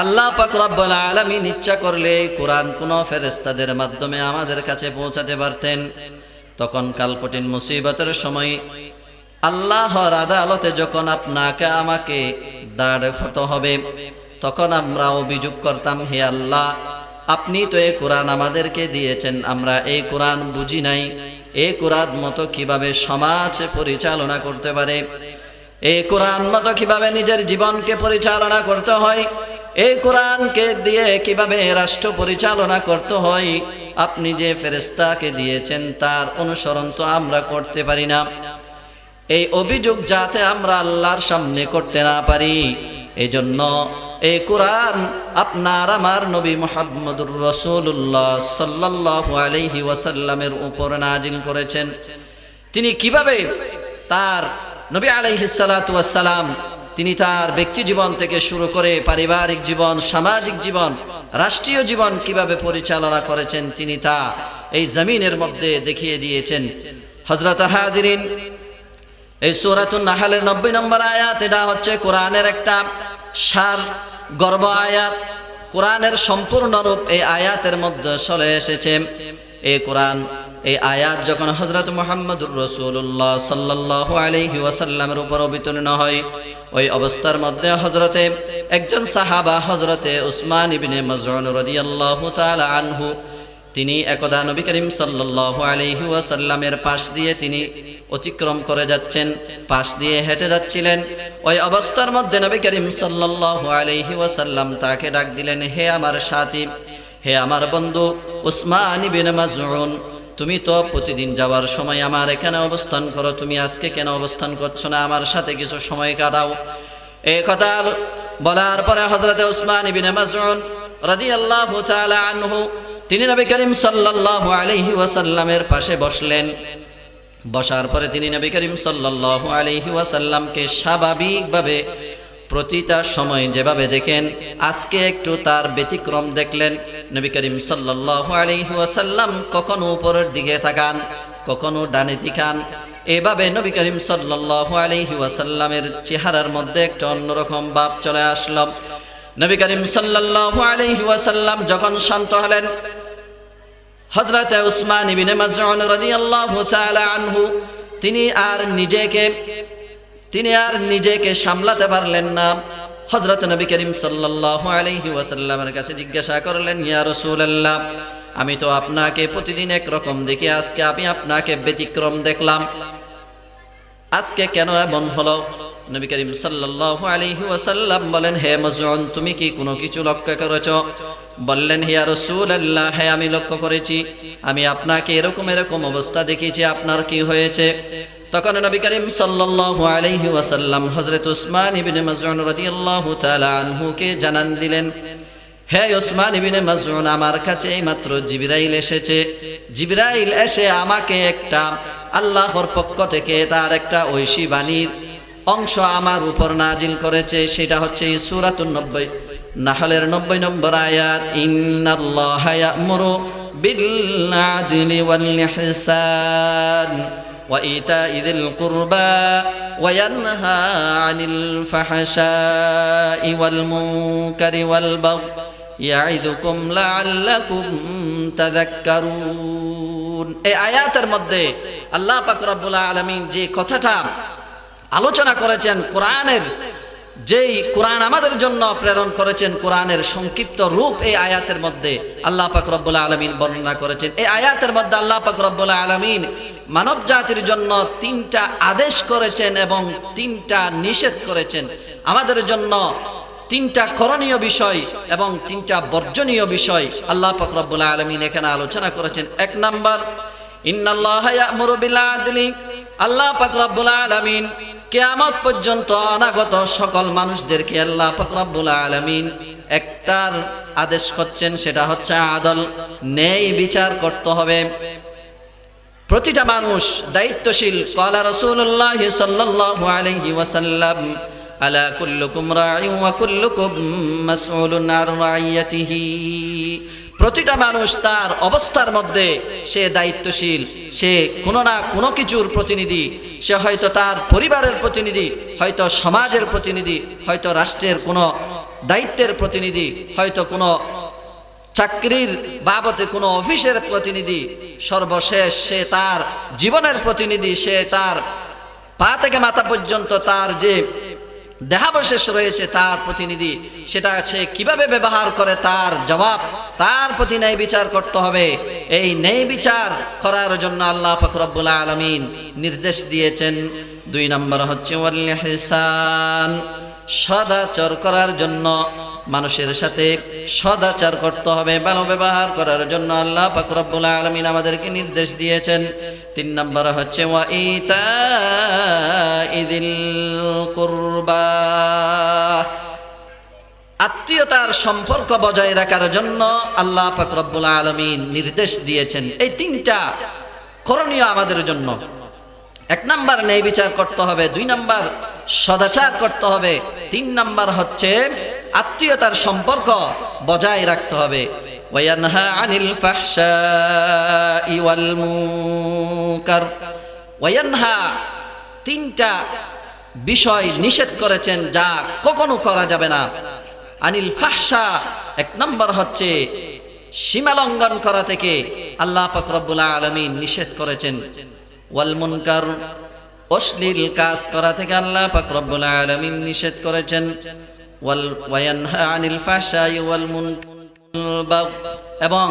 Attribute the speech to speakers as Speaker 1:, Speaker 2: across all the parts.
Speaker 1: আল্লাহ পাক রব্বুল আলামিন ইচ্ছা করলে কোরআন কোন ফেরেশতাদের মাধ্যমে আমাদের কাছে পৌঁছাতে পারতেন। তখন কাল কঠিন মুসিবতের সময় আল্লাহর আদালতে যখন আপনাকে আমাকে দাঁড় হতে হবে, তখন আমরা অভিযোগ করতাম, হে আল্লাহ, আপনি তো এই কোরআন আমাদেরকে দিয়েছেন, আমরা এই কোরআন বুঝি নাই, এই কোরআন মতো কিভাবে সমাজ পরিচালনা করতে পারে, এই কোরআন মতো কিভাবে নিজের জীবনকে পরিচালনা করতে হয়, এই কোরআনকে দিয়ে কিভাবে রাষ্ট্র পরিচালনা করতে হয়, আপনি যে ফেরেশতাকে দিয়েছেন তার অনুসরণ তো আমরা করতে পারি না। এই অভিযোগ যাতে আমরা আল্লাহর সামনে করতে না পারি, এই জন্য এই কোরআন আপনার আমার নবী মুহাম্মদুর রাসূলুল্লাহ সাল্লাল্লাহু আলাইহি ওয়াসাল্লামের উপর নাজিল করেছেন। তিনি কিভাবে তার নবী আলাইহিস সালাতু ওয়াস সালাম তিনি তার ব্যক্তি জীবন থেকে শুরু করে পারিবারিক জীবন, সামাজিক জীবন, রাষ্ট্রীয় জীবন কিভাবে পরিচালনা করেছেন, তিনি তা এই জমিনের মধ্যে দেখিয়ে দিয়েছেন। হযরত হাজিরিন, এই সূরাতুন নাহলের 90 নম্বর আয়াত, এটা হচ্ছে কোরআনের একটা সার গর্ব আয়াত। কোরআনের সম্পূর্ণ রূপ এই আয়াতের মধ্যে চলে এসেছে। এই কোরআন, এই আয়াত যখন হযরত মুহাম্মদুর রাসূলুল্লাহ সাল্লাল্লাহু আলাইহি ওয়াসাল্লামের উপর অবতীর্ণ হয়, ওই অবস্থার মধ্যে হযরতে একজন সাহাবা হযরতে উসমান ইবনে মাযউন রাদিয়াল্লাহু তাআলা আনহু, তিনি একদা নবী করিম সাল্লাল্লাহু আলাইহি ওয়াসাল্লামের পাশ দিয়ে তিনি অতিক্রম করে যাচ্ছেন, পাশ দিয়ে হেঁটে যাচ্ছিলেন। ওই অবস্থার মধ্যে নবী করিম সাল্লাল্লাহু আলাইহি ওয়াসাল্লাম তাকে ডাক দিলেন, হে আমার সাথী, হে আমার বন্ধু উসমান ইবনে মাযউন, তুমি তো প্রতিদিন যাওয়ার সময় আমার এখানে অবস্থান করো, তুমি আজকে কেন অবস্থান করছো না, আমার সাথে কিছু সময় কাটাও। এই কথা বলার পরে হযরতে উসমান ইবনে মাযউন রাদিয়াল্লাহু তাআলা আনহু তিনি নবী করিম সাল্লাল্লাহু আলাইহি ওয়াসাল্লামের পাশে বসলেন। বসার পরে তিনি নবী করিম সাল্লাল্লাহু আলাইহি ওয়াসাল্লামকে স্বাভাবিকভাবে প্রতিটা সময় যেভাবে দেখেন, আজকে একটু তার ব্যতিক্রম দেখলেন। নবী করিম সাল্লাল্লাহু আলাইহি ওয়াসাল্লাম কখনো উপরের দিকে তাকান, কখনো ডানে তাকান। এভাবে নবী করিম সাল্লাল্লাহু আলাইহি ওয়াসাল্লামের চেহারার মধ্যে একটা অন্যরকম ভাব চলে আসলো। নবী করিম সাল্লাল্লাহু আলাইহি ওয়াসাল্লাম যখন শান্ত হলেন, হযরত উসমান ইবনে মাযউন রাদিয়াল্লাহু তাআলা আনহু তিনি আর নিজেকে সামলাতে পারলেন না। হযরত নবী করিম সাল্লাল্লাহু আলাইহি ওয়াসাল্লামের কাছে জিজ্ঞাসা করলেন, ইয়া রাসূলুল্লাহ, আমি তো আপনাকে প্রতিদিন একরকম দেখি, আজকে আমি আপনাকে ব্যতিক্রম দেখলাম, আজকে কেন এমন হলো? নবী করিম সাল্লাল্লাহু আলাইহি ওয়াসাল্লাম বলেন, হে মাযউন, তুমি কি কোনো কিছু লক্ষ্য করেছো? বললেন, ইয়া রাসূলুল্লাহ, হ্যাঁ আমি লক্ষ্য করেছি, আমি আপনাকে এরকম অবস্থা দেখেছি, আপনার কি হয়েছে? তখন নবী করিম সাল্লাল্লাহু আলাইহি ওয়াসাল্লাম হযরত উসমান ইবনে মাযউন রাদিয়াল্লাহু তাআলা আনহুকে জানান দিলেন, হে উসমান ইবনে মাযউন, আমার কাছে এইমাত্র জিবরাইল এসেছে। জিবরাইল এসে আমাকে একটা আল্লাহর পক্ষ থেকে তার একটা ঐশী বাণীর অংশ আমার উপর নাজিল করেছে। সেটা হচ্ছে সূরাতুন নাহলের 90 নম্বর আয়াত, ইন্নাল্লাহা ইয়া'মুরু বিল আদলি ওয়াল ইহসান ওয়া ইতা'i যিল কুরবা ওয়া ইয়ানহা আনিল ফাহশাই ওয়াল মুনকারি ওয়াল বাগই ইয়া'iদুকুম লা'আল্লাকুম তাযাক্কারুন। এই আয়াতের মধ্যে আল্লাহ পাক রব্বুল আলামিন যে কথাটা আলোচনা করেছেন, কোরআন আমাদের জন্য প্রেরণ করেছেন, কোরআনের সংক্ষিপ্ত রূপ এই আয়াতের মধ্যে আল্লাহ পাক রব্বুল আলামিন বর্ণনা করেছেন। এই আয়াতের মধ্যে আল্লাহ পাক রব্বুল আলামিন মানব জাতির জন্য 3টা আদেশ করেছেন এবং 3টা নিষেধ করেছেন। আমাদের জন্য 3টা করণীয় বিষয় এবং 3টা বর্জনীয় বিষয় আল্লাহ পাক রব্বুল আলামিন এখানে আলোচনা করেছেন। 1 নাম্বার, ইন্নাল্লাহা ইয়া'মুরু বিল আদলি, আল্লাহ পাক রব্বুল আলামিন কিয়ামত পর্যন্ত অনাগত সকল মানুষদেরকে আল্লাহ পাক রব্বুল আলামিন একটার আদেশ করছেন, সেটা হচ্ছে আদল, ন্যায় বিচার করতে হবে। প্রতিটা মানুষ দায়িত্বশীল। ক্বালা রাসূলুল্লাহ সাল্লাল্লাহু আলাইহি ওয়াসাল্লাম, আলা কুল্লুকুম রাঈন ওয়া কুল্লুকুম মাসউলুন আন রাইয়াতিহি, প্রতিটা মানুষ তার অবস্থার মধ্যে সে দায়িত্বশীল, সে কোনো না কোনো কিছুর প্রতিনিধি, সে হয়তো তার পরিবারের প্রতিনিধি, হয়তো সমাজের প্রতিনিধি, হয়তো রাষ্ট্রের কোনো দায়িত্বের প্রতিনিধি, হয়তো কোনো চাকরির বাবদে কোনো অফিসের প্রতিনিধি, সর্বশেষ সে তার জীবনের প্রতিনিধি, সে তার পা থেকে মাথা পর্যন্ত তার যে দেহাবশেষ রয়েছে তার প্রতিনিধি। সেটা সে কিভাবে ব্যবহার করে তার জবাব তার প্রতি ন্যায় বিচার করতে হবে। এই ন্যায় বিচার করার জন্য আল্লাহ পাক রব্বুল আলামিন নির্দেশ দিয়েছেন। 2 নম্বর হচ্ছে ওয়াল ইহসান, সদাচর করার জন্য, মানুষের সাথে সদাচার করতে হবে, ভালো ব্যবহার করার জন্য আল্লাহ পাক রব্বুল আলামিন আমাদেরকে নির্দেশ দিয়েছেন। 3 নম্বর হচ্ছে ওয়া ইতাইদিল কুরবা, আত্মীয়তার সম্পর্ক বজায় রাখার জন্য আল্লাহ পাক রব্বুল আলামিন নির্দেশ দিয়েছেন। এই 3টা করণীয় আমাদের জন্য। 1 নম্বর ন্যায় বিচার করতে হবে, 2 নম্বর সদাচার করতে হবে, 3 নম্বর হচ্ছে আত্মীয়তার সম্পর্ক বজায় রাখতে হবে। ওয়ায়ানহা আনিল ফাহশাই ওয়াল মুনকার, ওয়ায়ানহা 3টা বিষয় নিষেধ করেছেন যা কখনো করা যাবে না। আনিল ফাহশা, 1 নম্বর হচ্ছে সীমা লঙ্ঘন করা থেকে আল্লাহ পাক রব্বুল আলামিন নিষেধ করেছেন। ওয়াল মুনকার, অশ্লীল কাজ করা থেকে আল্লাহ পাক রব্বুল আলামিন নিষেধ করেছেন। ওয়ায়ানহা আনিল ফাহশাই ওয়াল মুনকার, এবং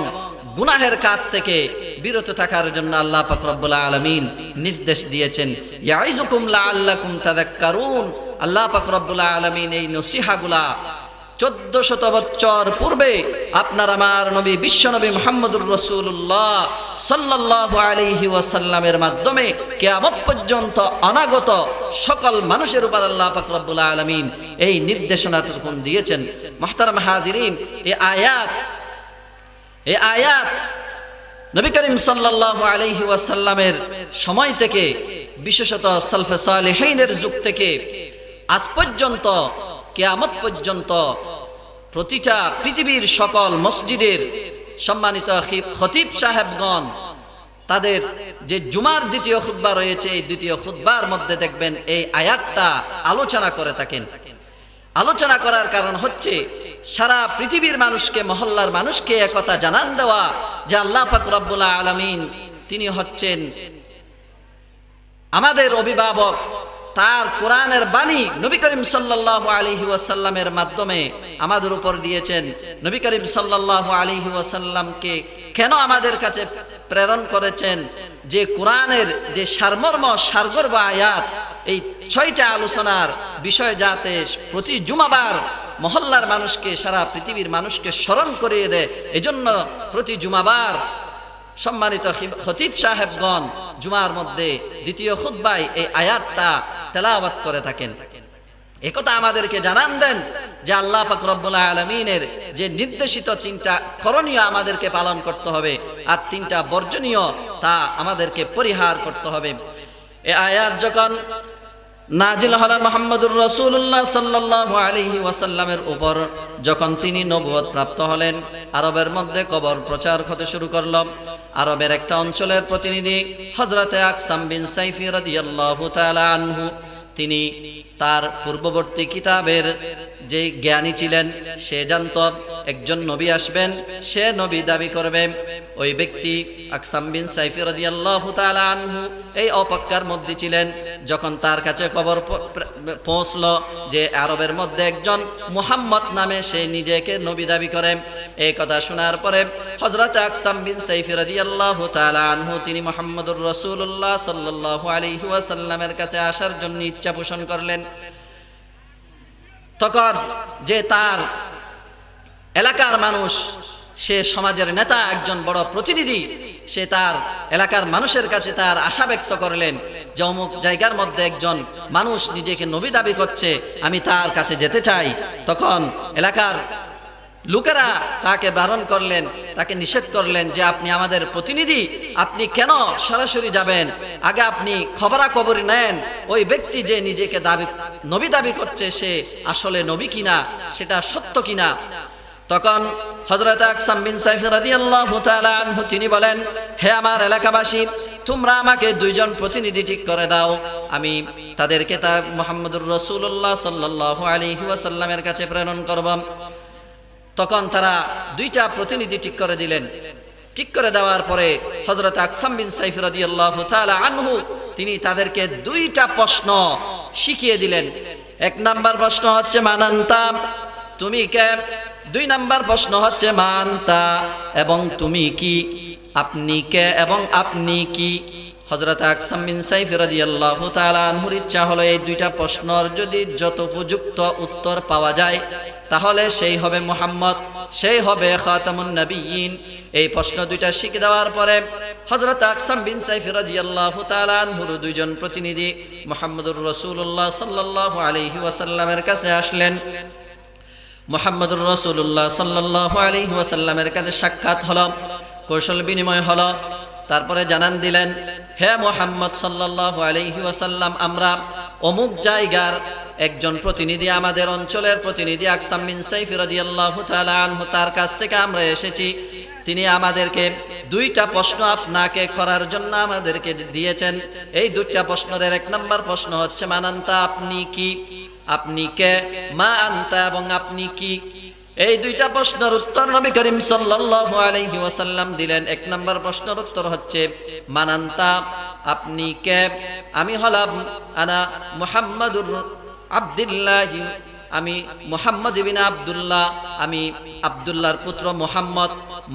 Speaker 1: গুনাহের কাজ থেকে বিরত থাকার জন্য আল্লাহ পাক রব্বুল আলামিন নির্দেশ দিয়েছেন। ইয়াইযুকুম লাআল্লাকুম তাযাক্কারুন, আল্লাহ পাক রব্বুল আলামিন এই নসিহাগুলা 1400 বছর পূর্বে আপনার আমার নবী বিশ্বনবী মুহাম্মদুর রাসূলুল্লাহ সাল্লাল্লাহু আলাইহি ওয়াসাল্লামের মাধ্যমে কিয়ামত পর্যন্ত অনাগত সকল মানুষের উপর আল্লাহ পাক রব্বুল আলামিন এই নির্দেশনাটুকু দিয়েছেন। মুহতারাম হাজিরিন, এই আয়াত নবী করিম সাল্লাল্লাহু আলাইহি ওয়াসাল্লামের সময় থেকে, বিশেষত সালফে সালেহিনের যুগ থেকে আজ পর্যন্ত কিয়ামত পর্যন্ত প্রতিটা পৃথিবীর সকল মসজিদের সম্মানিত খতিব সাহেবগণ তাদের যে জুমার দ্বিতীয় খুতবা রয়েছে, এই দ্বিতীয় খুতবার মধ্যে দেখবেন এই আয়াতটা আলোচনা করে থাকেন। আলোচনা করার কারণ হচ্ছে সারা পৃথিবীর মানুষকে, মহল্লার মানুষকে একথা জানান দেওয়া যে আল্লাহ পাক রব্বুল আলামিন তিনি হচ্ছেন আমাদের অভিভাবক। তার কোরআনের বাণী নবী করিম সাল্লাল্লাহু আলাইহি ওয়াসাল্লামের মাধ্যমে আমাদের উপর দিয়েছেন। নবী করিম সাল্লাল্লাহু আলাইহি ওয়াসাল্লামকে কেন আমাদের কাছে প্রেরণ করেছেন? যে কোরআনের যে সারমর্ম, সারগর্ভ আয়াত, এই 6টা আলোচনার বিষয় যাতে প্রতি জুমাবার মহল্লার মানুষকে, সারা পৃথিবীর মানুষকে স্মরণ করিয়ে দেয়। এজন্য প্রতি জুমাবার সম্মানিত খতিব সাহেবগণ জুমার মধ্যে দ্বিতীয় খুতবায় এই আয়াতটা তেলাওয়াত করে থাকেন। একথা আমাদেরকে জানান দেন যে আল্লাহ পাক রব্বুল আলামিনের যে নির্দেশিত 3টা করণীয় আমাদেরকে পালন করতে হবে, আর 3টা বর্জনীয় তা আমাদেরকে পরিহার করতে হবে। এই আয়াত যখন নাজিল হলো মুহাম্মদুর রাসূলুল্লাহ সাল্লাল্লাহু আলাইহি ওয়াসাল্লামের উপর, যখন তিনি নবুয়ত প্রাপ্ত হলেন, আরবের মধ্যে কবর প্রচার হতে শুরু করল। আরবের একটা অঞ্চলের প্রতিনিধি হযরতে আকসাম বিন সাইফি রাদিয়াল্লাহু তাআলা আনহু, তিনি তার পূর্ববর্তী কিতাবের যে জ্ঞানী ছিলেন, সে জানত একজন নবী আসবেন, সে নবী দাবি করবে। ওই ব্যক্তি আকসাম বিন সাইফি রাদিয়াল্লাহু তাআলা আনহু এই অপেক্ষার মধ্যে ছিলেন। যখন তার কাছে খবর পৌঁছলো যে আরবের মধ্যে একজন মুহাম্মদ নামে সে নিজেকে নবী দাবি করে, এই কথা শোনার পরে হযরত আকসাম বিন সাইফি রাদিয়াল্লাহু তাআলা আনহু তিনি মুহাম্মদুর রাসূলুল্লাহ সাল্লাল্লাহু আলাইহি ওয়াসাল্লামের কাছে আসার জন্য ইচ্ছা পোষণ করলেন। তখন যে তার এলাকার মানুষ, সে সমাজের নেতা, একজন বড় প্রতিনিধি, সে তার এলাকার মানুষের কাছে তার আশা ব্যক্ত করলেন যে অমুক জায়গার মধ্যে একজন মানুষ নিজেকে নবী দাবি করছে, আমি তার কাছে যেতে চাই। তখন এলাকার লোকেরা তাকে বারণ করলেন, তাকে নিষেধ করলেন যে আপনি আমাদের প্রতিনিধি, আপনি কেন সরাসরি যাবেন? আগে আপনি খবরাখবরি নেন ওই ব্যক্তি যে নিজেকে নবী দাবি করছে সে আসলে নবী কিনা, সেটা সত্য কিনা। তখন হযরত আকসাম বিন সাইফ রাদিয়াল্লাহু তাআলা আনহু তিনি বলেন, হে আমার এলাকাবাসী, তোমরা আমাকে দুইজন প্রতিনিধি ঠিক করে দাও, আমি তাদেরকে তা মুহাম্মদুর রাসূলুল্লাহ সাল্লাল্লাহু আলাইহি ওয়াসাল্লামের কাছে প্রেরণ করব। তখন তারা দুইটা প্রতিনিধি ঠিক করে দিলেন। ঠিক করে দেওয়ার পরে হযরত আকসাম বিন সাইফ রাদিয়াল্লাহু তাআলা আনহু তিনি তাদেরকে দুইটা প্রশ্ন শিখিয়ে দিলেন। এক নাম্বার প্রশ্ন হচ্ছে মানান্তা, তুমি কে? দুই নাম্বার প্রশ্ন হচ্ছে মানতা, এবং তুমি কি? আপনি কে এবং আপনি কি? হযরত আকসাম বিন সাইফ রাদিয়াল্লাহু তাআলা আনহুর ইচ্ছা হলো এই দুইটা প্রশ্নের যদি যত উপযুক্ত উত্তর পাওয়া যায় তাহলে সেই হবে মুহাম্মদ, সেই হবে খাতামুন নবিয়্যিন। এই প্রশ্ন দুইটা শিখে দেওয়ার পরে হযরত আকসাম বিন সাইফ রাদিয়াল্লাহু তাআলা আনহুর দুইজন প্রতিনিধি মুহাম্মদুর রাসূলুল্লাহ সাল্লাল্লাহু আলাইহি ওয়াসাল্লামের কাছে আসলেন। মুহাম্মদুর রাসূলুল্লাহ সাল্লাল্লাহু আলাইহি ওয়াসাল্লামের কাছে সাক্ষাৎ হলো, কৌশল বিনিময় হলো। তারপরে জানান দিলেন, হে মুহাম্মদ সাল্লাল্লাহু আলাইহি ওয়াসাল্লাম, আমরা অমুক জায়গার একজন প্রতিনিধি, আমাদের অঞ্চলের প্রতিনিধি আকসাম বিন সাইফ রাদিয়াল্লাহু তাআলা আনহু, তার কাছ থেকে আমরা এসেছি। তিনি আমাদেরকে দুইটা প্রশ্ন আপনাকে করার জন্য আমাদেরকে দিয়েছেন। এই দুইটা প্রশ্নের এক নম্বর প্রশ্ন হচ্ছে মানান্তা, আপনি কি? আপনি কে? মা আনতা, এবং আপনি কি? এই দুইটা প্রশ্নের উত্তর নবী করিম সাল্লাল্লাহু আলাইহি ওয়াসাল্লাম দিলেন। এক নম্বর প্রশ্নের উত্তর হচ্ছে মানান্তা, আপনি কে? আমি হলাম আনা মুহাম্মাদুর আব্দুল্লাহ, আমি মুহাম্মদ ইবনে আব্দুল্লাহ, আমি আব্দুল্লাহর পুত্র মুহাম্মদ।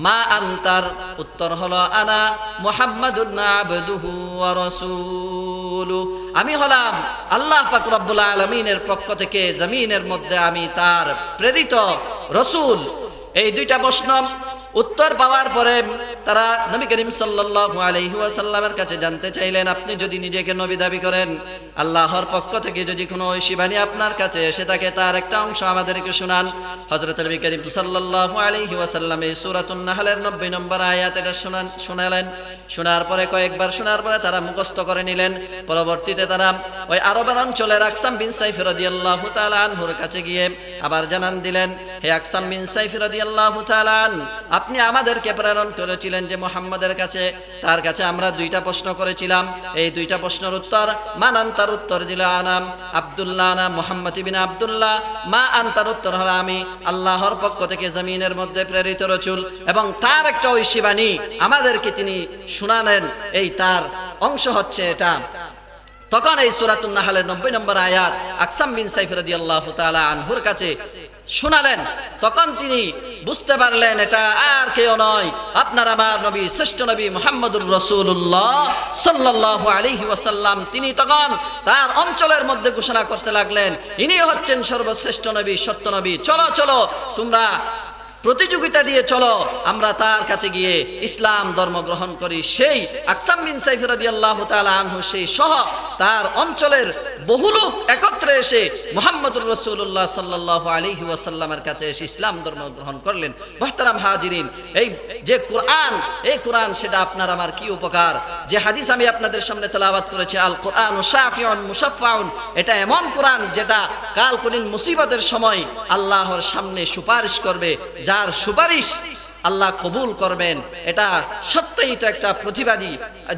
Speaker 1: মা আনতার উত্তর হলো আনা মুহাম্মাদুন আবদুহু ওয়া রাসূলু, আমি হলাম আল্লাহ পাক রব্বুল আলামিনের পক্ষ থেকে জমিনের মধ্যে আমি তার প্রেরিত রাসূল। এই দুইটা প্রশ্ন উত্তর পাওয়ার পরে তারা নবী করিম সাল্লাল্লাহু আলাইহি ওয়াসাল্লামের কাছে জানতে চাইলেন, আপনি যদি নিজেকে নবী দাবি করেন, আল্লাহর পক্ষ থেকে যদি কোনো ঐশী বাণী আপনার কাছে এসে থাকে তার একটা অংশ আমাদেরকে শোনান। হযরত নবী করিম সাল্লাল্লাহু আলাইহি ওয়াসাল্লাম এই সূরাতুন নাহলের 90 নম্বর আয়াত এটা শোনালেন। শোনার পরে কয়েকবার শোনার পরে তারা মুখস্থ করে নিলেন। পরবর্তীতে তারা ওই আরবের অঞ্চলের আকসাম বিন সাইফ রাদিয়াল্লাহু তাআলা আনহুর কাছে গিয়ে আবার জানান দিলেন, হে আকসাম বিন সাইফ রাদিয়াল্লাহু তাআলা আনহু, আপনি আমাদেরকে প্রেরণ করেছিলেন যে মুহাম্মাদের কাছে, তার কাছে আমরা দুইটা প্রশ্ন করেছিলাম। এই দুইটা প্রশ্নের উত্তর মান আনতার উত্তর দিল আনাম আব্দুল্লাহ, আনা মুহাম্মদ ইবনে আব্দুল্লাহ। মা আনতার উত্তর হলো আমি আল্লাহর পক্ষ থেকে জমিনের মধ্যে প্রেরিত রাসূল, এবং তার একটা ঐশী বাণী আমাদেরকে তিনি শোনালেন, এই তার অংশ হচ্ছে এটা। তখন এই সূরাতুন নাহলের 90 নম্বর আয়াত আকসাম বিন সাইফ রাদিয়াল্লাহু তাআলা আনহুর কাছে শোনালেন। তখন তিনি বুঝতে পারলেন এটা আর কেউ নয়, আপনার আমার নবী, শ্রেষ্ঠ নবী মুহাম্মদুর রাসূলুল্লাহ সাল্লাল্লাহু আলাইহি ওয়াসাল্লাম। তিনি তখন তার অঞ্চলের মধ্যে ঘোষণা করতে লাগলেন, ইনি হচ্ছেন সর্বশ্রেষ্ঠ নবী, সত্য নবী। চলো চলো, তোমরা প্রতিযোগিতা দিয়ে চলো, আমরা তার কাছে গিয়ে ইসলাম ধর্ম গ্রহণ করি। সেই আকসাম বিন সাইফ রাদিয়াল্লাহু তাআলা আনহু সেই সহ তার অঞ্চলের বহু লোক একত্রে এসে মুহাম্মদুর রাসূলুল্লাহ সাল্লাল্লাহু আলাইহি ওয়াসাল্লামের কাছে এসে ইসলাম ধর্ম গ্রহণ করলেন। মুহতারাম হাজিরিন, এই যে কোরআন, এই কোরআন সেটা আপনার আমার কি উপকার। যে হাদিস আমি আপনাদের সামনে তেলাওয়াত করেছি, আল কোরআন শাফিউন মুশাফফাউন, এটা এমন কোরআন যেটা কালকলিন মুসিবতের সময় আল্লাহর সামনে সুপারিশ করবে, যার সুপারিশ আল্লাহ কবুল করবেন। এটা সত্যই তো একটা প্রতিবাদী।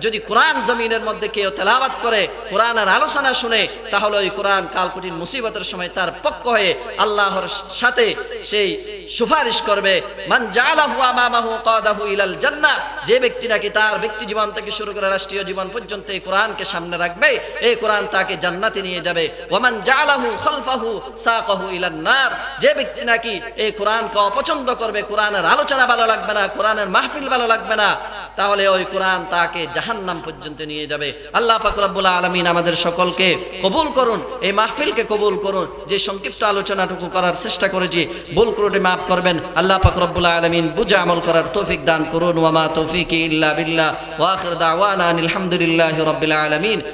Speaker 1: যদি কোরআন জমিনের মধ্যে কেউ তেলাওয়াত করে, কোরআনের আলোচনা শুনে, তাহলে ওই কোরআন কালকঠিন মুসিবতের সময় তার পক্ষ হয়ে আল্লাহর সাথে সেই সুপারিশ করবে। মান জাআলাহু আমামাহু কাদাহু ইলাল জান্নাহ, যে ব্যক্তি নাকি তার ব্যক্তি জীবন থেকে শুরু করে রাষ্ট্রীয় জীবন পর্যন্ত এই কোরআনকে সামনে রাখবে, এই কোরআন তাকে জান্নাতে নিয়ে যাবে। ওয়া মান জাআলাহু খালফাহু সাকাহু ইলান নার, যে ব্যক্তি নাকি এই কোরআনকে অপছন্দ করবে, কোরআনের আলোচনা ভালো লাগবে না, কোরআনের মাহফিল ভালো লাগবে না, তাহলে ওই কোরআন তাকে জাহান্নাম পর্যন্ত নিয়ে যাবে। আল্লাহ পাক রব্বুল আলামিন আমাদের সকলকে কবুল করুন, এই মাহফিলকে কবুল করুন। যে সংক্ষিপ্ত আলোচনাটুকু করার চেষ্টা করেছি, ভুল ত্রুটি মাফ করবেন। আল্লাহ পাক রব্বুল আলামিন বুঝে আমল করার তৌফিক দান করুন। ওয়া মা তৌফিকি ইল্লা বিল্লাহ, ওয়া আখির দাওয়ানা আনিল হামদুলিল্লাহি রাব্বিল আলামিন।